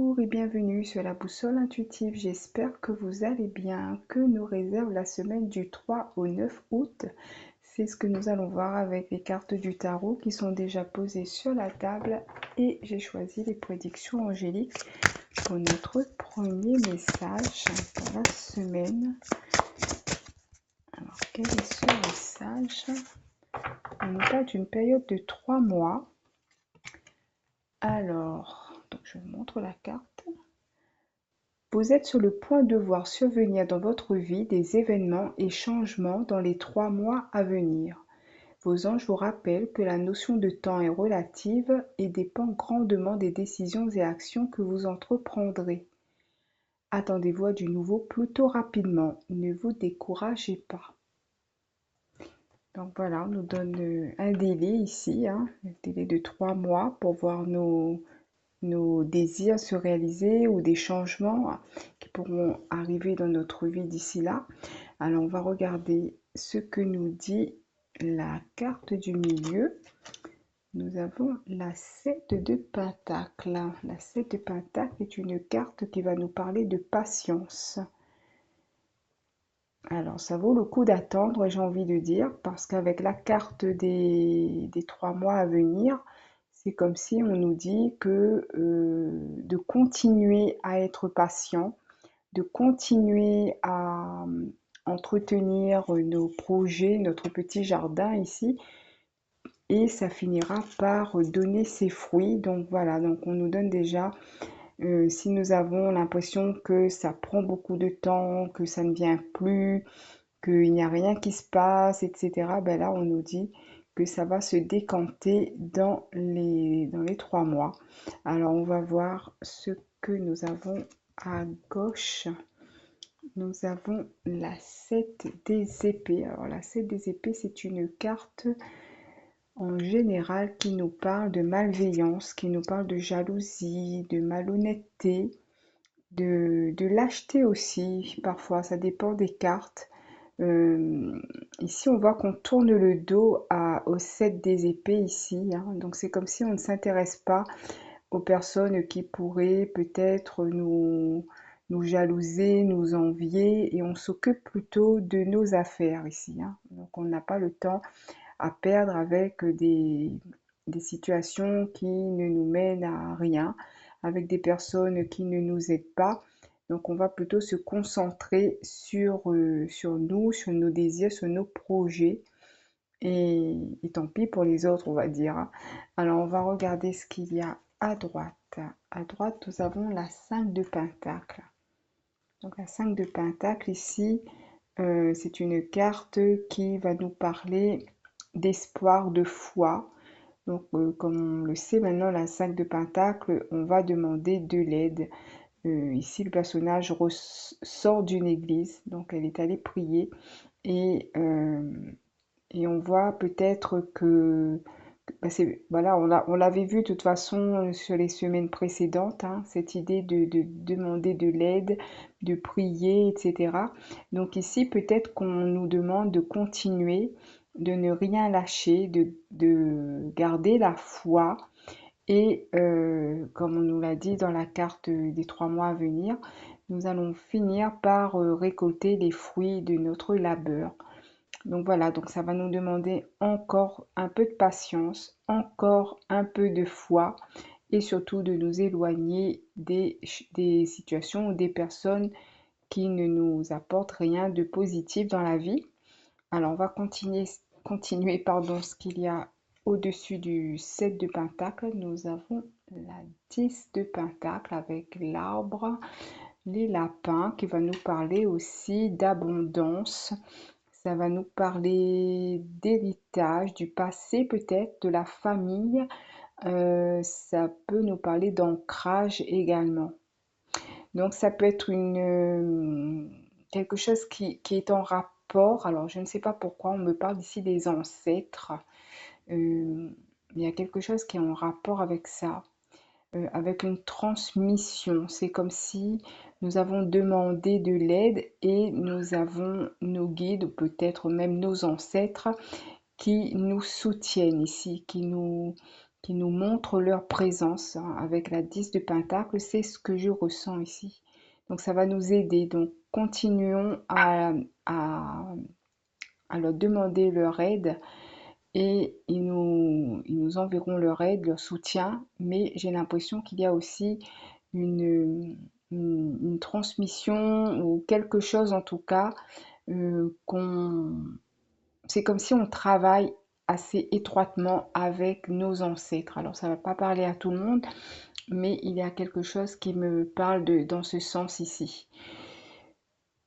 Bonjour et bienvenue sur la boussole intuitive. J'espère que vous allez bien. Que nous réserve la semaine du 3 au 9 août? C'est ce que nous allons voir avec les cartes du tarot qui sont déjà posées sur la table et j'ai choisi les prédictions angéliques pour notre premier message pour la semaine. Alors, quel est ce message? On nous parle d'une période de 3 mois. Alors, donc je vous montre la carte. Vous êtes sur le point de voir survenir dans votre vie des événements et changements dans les 3 mois à venir. Vos anges vous rappellent que la notion de temps est relative et dépend grandement des décisions et actions que vous entreprendrez. Attendez-vous à du nouveau plutôt rapidement. Ne vous découragez pas. Donc voilà, on nous donne un délai ici, un délai de 3 mois pour voir nos désirs se réaliser ou des changements qui pourront arriver dans notre vie d'ici là. Alors on va regarder ce que nous dit la carte du milieu. Nous avons la 7 de Pentacle. La 7 de Pentacle est une carte qui va nous parler de patience. Alors ça vaut le coup d'attendre, j'ai envie de dire, parce qu'avec la carte des 3 mois à venir, c'est comme si on nous dit que de continuer à être patient, de continuer à entretenir nos projets, notre petit jardin ici, et ça finira par donner ses fruits. Donc voilà, donc on nous donne déjà, si nous avons l'impression que ça prend beaucoup de temps, que ça ne vient plus, qu'il n'y a rien qui se passe, etc., ben là on nous dit que ça va se décanter dans les 3 mois. Alors on va voir ce que nous avons à gauche. Nous avons la 7 des épées. Alors la 7 des épées, c'est une carte en général qui nous parle de malveillance, qui nous parle de jalousie, de malhonnêteté, de lâcheté aussi, parfois, ça dépend des cartes. Ici, on voit qu'on tourne le dos au 7 des épées ici, hein. Donc c'est comme si on ne s'intéresse pas aux personnes qui pourraient peut-être nous jalouser, nous envier, et on s'occupe plutôt de nos affaires ici, hein. Donc on n'a pas le temps à perdre avec des situations qui ne nous mènent à rien, avec des personnes qui ne nous aident pas. Donc on va plutôt se concentrer sur nous, sur nos désirs, sur nos projets. Et tant pis pour les autres, on va dire, hein. Alors on va regarder ce qu'il y a à droite. À droite, nous avons la 5 de Pentacle. Donc la 5 de Pentacle ici, c'est une carte qui va nous parler d'espoir, de foi. Donc comme on le sait maintenant, la 5 de Pentacle, on va demander de l'aide. Ici, le personnage sort d'une église, donc elle est allée prier et, euh, et on voit peut-être que voilà, on l'avait vu de toute façon sur les semaines précédentes, hein, cette idée de demander de l'aide, de prier, etc. Donc ici, peut-être qu'on nous demande de continuer, de ne rien lâcher, de garder la foi. Et comme on nous l'a dit dans la carte des 3 mois à venir, nous allons finir par récolter les fruits de notre labeur. Donc voilà, donc ça va nous demander encore un peu de patience, encore un peu de foi et surtout de nous éloigner des situations ou des personnes qui ne nous apportent rien de positif dans la vie. Alors on va continuer pardon, ce qu'il y a au-dessus du 7 de Pentacle. Nous avons la 10 de Pentacle avec l'arbre, les lapins qui va nous parler aussi d'abondance. Ça va nous parler d'héritage, du passé peut-être, de la famille. Ça peut nous parler d'ancrage également. Donc ça peut être quelque chose qui est en rapport. Alors je ne sais pas pourquoi on me parle ici des ancêtres. Il y a quelque chose qui est en rapport avec ça, avec une transmission. C'est comme si nous avons demandé de l'aide et nous avons nos guides, ou peut-être même nos ancêtres, qui nous soutiennent ici, qui nous montrent leur présence, hein, avec la 10 de Pentacle, c'est ce que je ressens ici. Donc ça va nous aider. Donc continuons à, à leur demander leur aide et ils nous enverront leur aide, leur soutien, mais j'ai l'impression qu'il y a aussi une transmission ou quelque chose en tout cas, qu'on c'est comme si on travaille assez étroitement avec nos ancêtres. Alors ça ne va pas parler à tout le monde, mais il y a quelque chose qui me parle dans ce sens ici.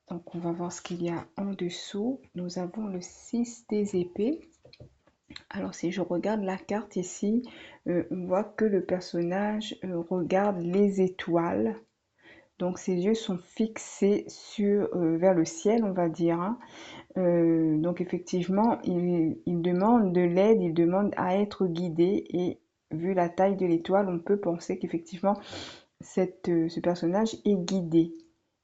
Donc on va voir ce qu'il y a en dessous. Nous avons le 6 des épées. Alors si je regarde la carte ici, on voit que le personnage regarde les étoiles. Donc ses yeux sont fixés vers le ciel, on va dire, hein. Donc effectivement, il demande de l'aide, il demande à être guidé et vu la taille de l'étoile, on peut penser qu'effectivement, ce personnage est guidé.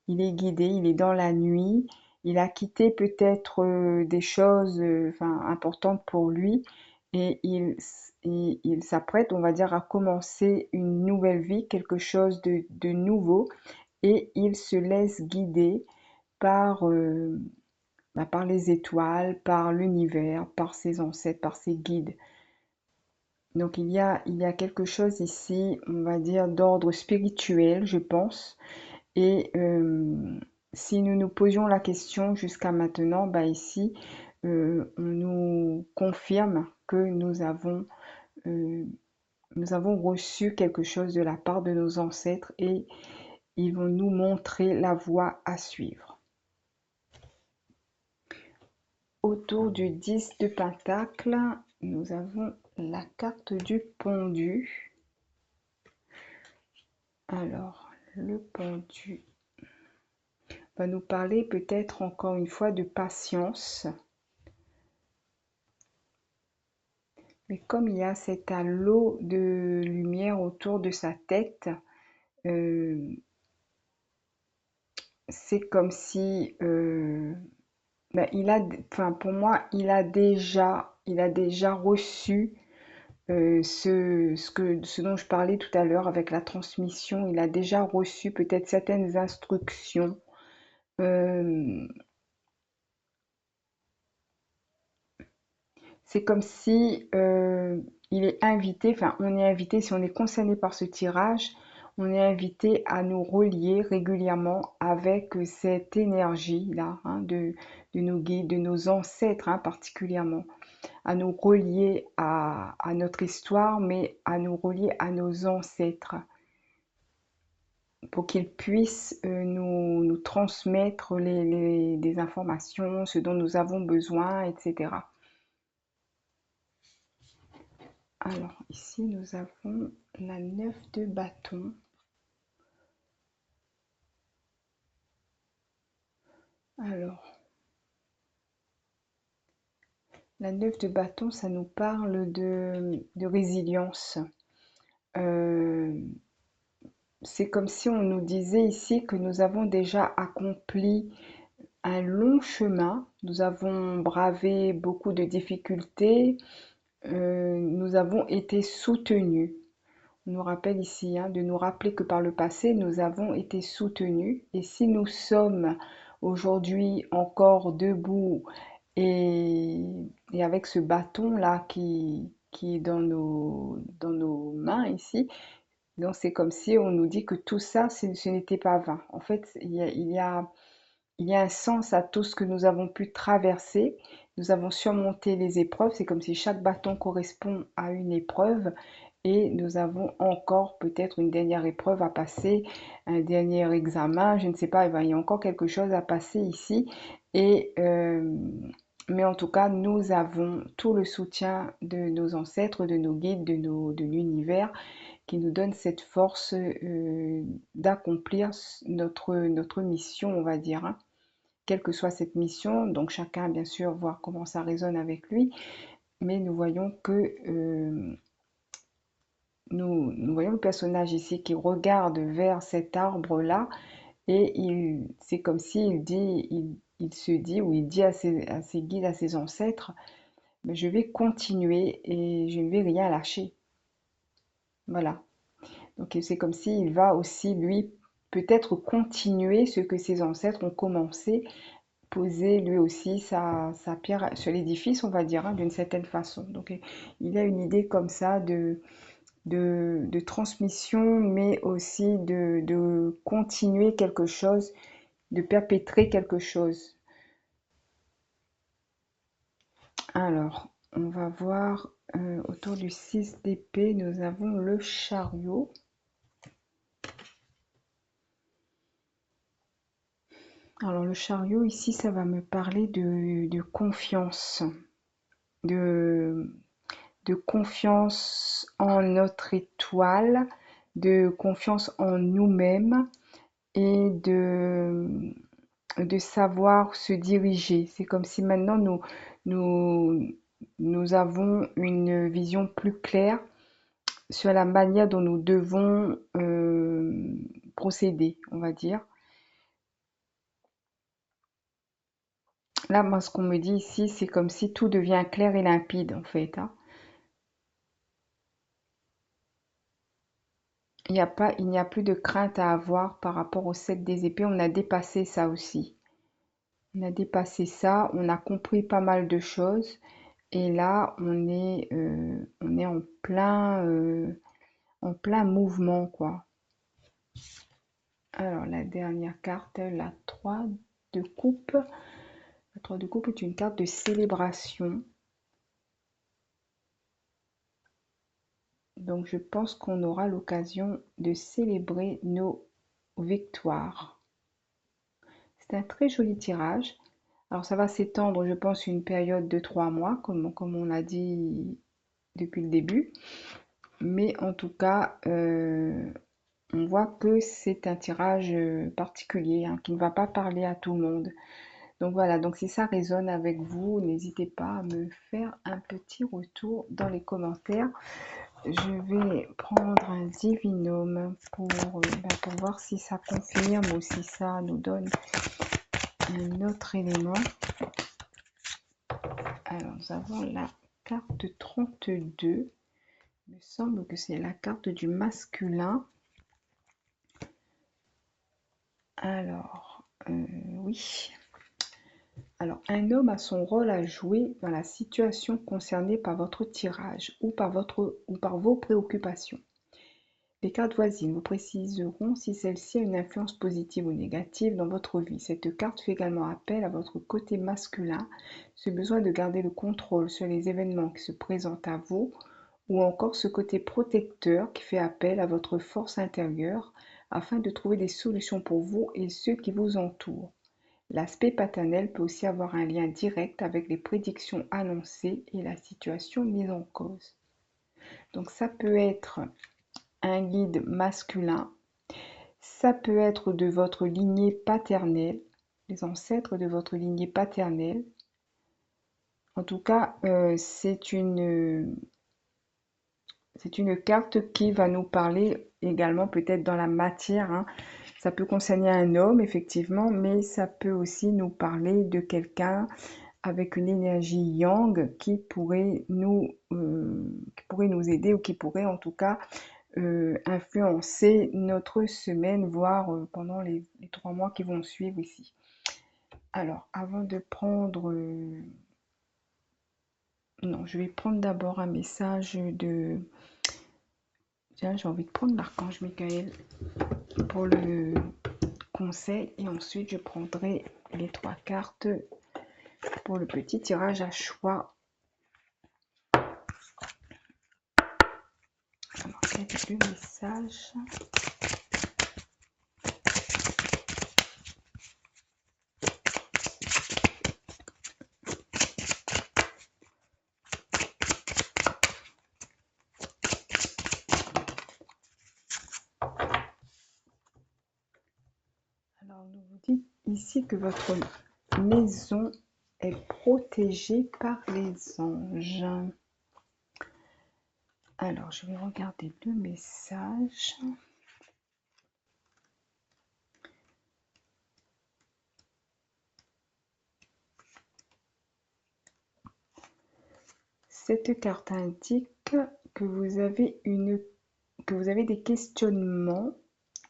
Il est guidé, il est dans la nuit, il a quitté peut-être des choses importantes pour lui et il s'apprête, on va dire, à commencer une nouvelle vie, quelque chose de nouveau et il se laisse guider par, par les étoiles, par l'univers, par ses ancêtres, par ses guides. Donc il y a quelque chose ici, on va dire, d'ordre spirituel, je pense. Et si nous nous posions la question jusqu'à maintenant, bah ici, on nous confirme que euh, nous avons reçu quelque chose de la part de nos ancêtres et ils vont nous montrer la voie à suivre. Autour du 10 de Pentacle, nous avons la carte du pendu. Alors, le pendu va nous parler peut-être encore une fois de patience. Mais comme il y a cet halo de lumière autour de sa tête, euh, c'est comme si pour moi, il a déjà reçu ce dont je parlais tout à l'heure avec la transmission. Il a déjà reçu peut-être certaines instructions. Euh, c'est comme si il est invité, enfin on est invité, si on est concerné par ce tirage, on est invité à nous relier régulièrement avec cette énergie-là, hein, de nos guides, de nos ancêtres, hein, particulièrement, à nous relier à notre histoire, mais à nous relier à nos ancêtres, pour qu'ils puissent nous transmettre des informations, ce dont nous avons besoin, etc. Alors ici nous avons la 9 de bâton. Alors la 9 de bâton, ça nous parle de résilience. Euh, c'est comme si on nous disait ici que nous avons déjà accompli un long chemin, nous avons bravé beaucoup de difficultés, nous avons été soutenus. On nous rappelle ici, hein, de nous rappeler que par le passé, nous avons été soutenus. Et si nous sommes aujourd'hui encore debout et, et avec ce bâton-là qui est dans nos mains ici, donc c'est comme si on nous dit que tout ça, ce n'était pas vain. En fait, il y a un sens à tout ce que nous avons pu traverser. Nous avons surmonté les épreuves. C'est comme si chaque bâton correspond à une épreuve et nous avons encore peut-être une dernière épreuve à passer, un dernier examen, je ne sais pas, il y a encore quelque chose à passer ici. Et, mais en tout cas, nous avons tout le soutien de nos ancêtres, de nos guides, de l'univers qui nous donne cette force d'accomplir notre mission, on va dire, hein, quelle que soit cette mission. Donc chacun, bien sûr, voir comment ça résonne avec lui. Mais nous voyons que nous voyons le personnage ici qui regarde vers cet arbre-là et c'est comme s'il dit, il se dit ou il dit à ses guides, à ses ancêtres, mais je vais continuer et je ne vais rien lâcher. Voilà. Donc c'est comme s'il va aussi, lui, peut-être continuer ce que ses ancêtres ont commencé, poser lui aussi sa pierre sur l'édifice, on va dire, hein, d'une certaine façon. Donc il a une idée comme ça de transmission, mais aussi de continuer quelque chose, de perpétrer quelque chose. Alors, on va voir autour du 6 d'épée, nous avons le chariot. Alors, le chariot, ici, ça va me parler de confiance, de, de confiance en notre étoile, de confiance en nous-mêmes et de savoir se diriger. C'est comme si maintenant nous, nous avons une vision plus claire sur la manière dont nous devons procéder, on va dire. Là, moi, ce qu'on me dit ici, c'est comme si tout devient clair et limpide, en fait, hein. Il n'y a plus de crainte à avoir par rapport au 7 des épées. On a dépassé ça aussi. On a dépassé ça, on a compris pas mal de choses. Et là, on est en plein mouvement, quoi. Alors, la dernière carte, la 3 de coupe. La 3 de coupe est une carte de célébration. Donc, je pense qu'on aura l'occasion de célébrer nos victoires. C'est un très joli tirage. Alors, ça va s'étendre, je pense, une période de 3 mois, comme on a dit depuis le début. Mais en tout cas, on voit que c'est un tirage particulier, hein, qui ne va pas parler à tout le monde. Donc voilà, donc si ça résonne avec vous, n'hésitez pas à me faire un petit retour dans les commentaires. Je vais prendre un divinum pour voir si ça confirme ou si ça nous donne un autre élément. Alors nous avons la carte 32. Il me semble que c'est la carte du masculin. Alors, oui. Alors, un homme a son rôle à jouer dans la situation concernée par votre tirage ou par vos préoccupations. Les cartes voisines vous préciseront si celle-ci a une influence positive ou négative dans votre vie. Cette carte fait également appel à votre côté masculin, ce besoin de garder le contrôle sur les événements qui se présentent à vous, ou encore ce côté protecteur qui fait appel à votre force intérieure afin de trouver des solutions pour vous et ceux qui vous entourent. L'aspect paternel peut aussi avoir un lien direct avec les prédictions annoncées et la situation mise en cause. Donc ça peut être un guide masculin, ça peut être de votre lignée paternelle, les ancêtres de votre lignée paternelle. En tout cas, c'est une carte qui va nous parler également peut-être dans la matière, hein. Ça peut concerner un homme, effectivement, mais ça peut aussi nous parler de quelqu'un avec une énergie yang qui pourrait nous aider ou qui pourrait en tout cas influencer notre semaine, voire pendant les 3 mois qui vont suivre ici. Alors, avant de prendre... non, je vais prendre d'abord un message de... Tiens, j'ai envie de prendre l'archange Michael pour le conseil et ensuite je prendrai les 3 cartes pour le petit tirage à choix. Alors, quel est le message? Alors, nous vous dit ici que votre maison est protégée par les anges. Alors, je vais regarder le message. Cette carte indique que vous avez une que vous avez des questionnements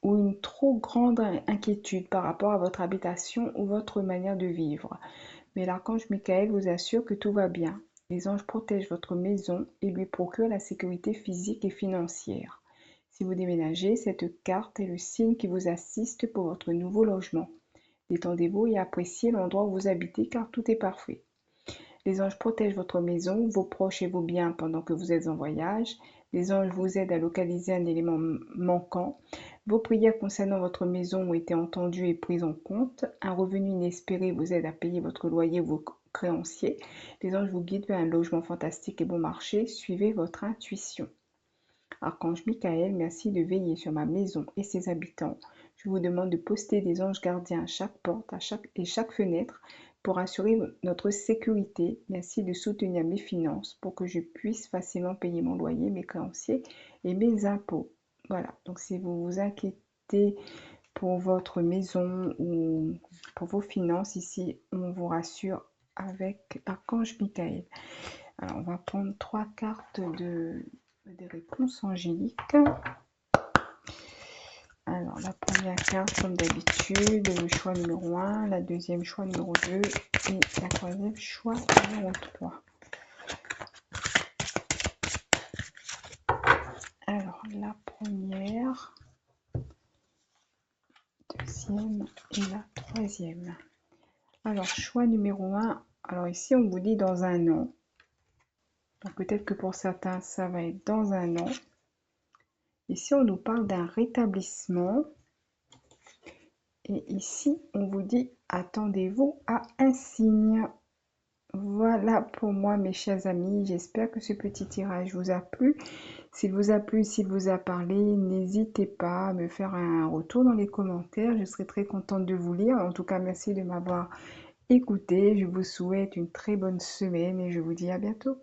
ou une trop grande inquiétude par rapport à votre habitation ou votre manière de vivre. Mais l'archange Michael vous assure que tout va bien. Les anges protègent votre maison et lui procurent la sécurité physique et financière. Si vous déménagez, cette carte est le signe qui vous assiste pour votre nouveau logement. Détendez-vous et appréciez l'endroit où vous habitez car tout est parfait. Les anges protègent votre maison, vos proches et vos biens pendant que vous êtes en voyage. Les anges vous aident à localiser un élément manquant. Vos prières concernant votre maison ont été entendues et prises en compte. Un revenu inespéré vous aide à payer votre loyer ou vos créanciers. Les anges vous guident vers un logement fantastique et bon marché. Suivez votre intuition. Archange Michael, merci de veiller sur ma maison et ses habitants. Je vous demande de poster des anges gardiens à chaque porte et chaque fenêtre pour assurer notre sécurité. Merci de soutenir mes finances pour que je puisse facilement payer mon loyer, mes créanciers et mes impôts. Voilà, donc si vous vous inquiétez pour votre maison ou pour vos finances, ici, on vous rassure avec Archange Michael. Alors, on va prendre 3 cartes des réponses angéliques. Alors, la première carte, comme d'habitude, le choix numéro 1, la deuxième, choix numéro 2 et la troisième, choix numéro 3. Alors, la première, deuxième et la troisième. Alors, choix numéro 1, alors ici, on vous dit dans un an. Donc, peut-être que pour certains, ça va être dans un an. Ici, on nous parle d'un rétablissement. Et ici, on vous dit, attendez-vous à un signe. Voilà pour moi, mes chers amis. J'espère que ce petit tirage vous a plu. S'il vous a plu, s'il vous a parlé, n'hésitez pas à me faire un retour dans les commentaires. Je serai très contente de vous lire. En tout cas, merci de m'avoir écouté. Je vous souhaite une très bonne semaine et je vous dis à bientôt.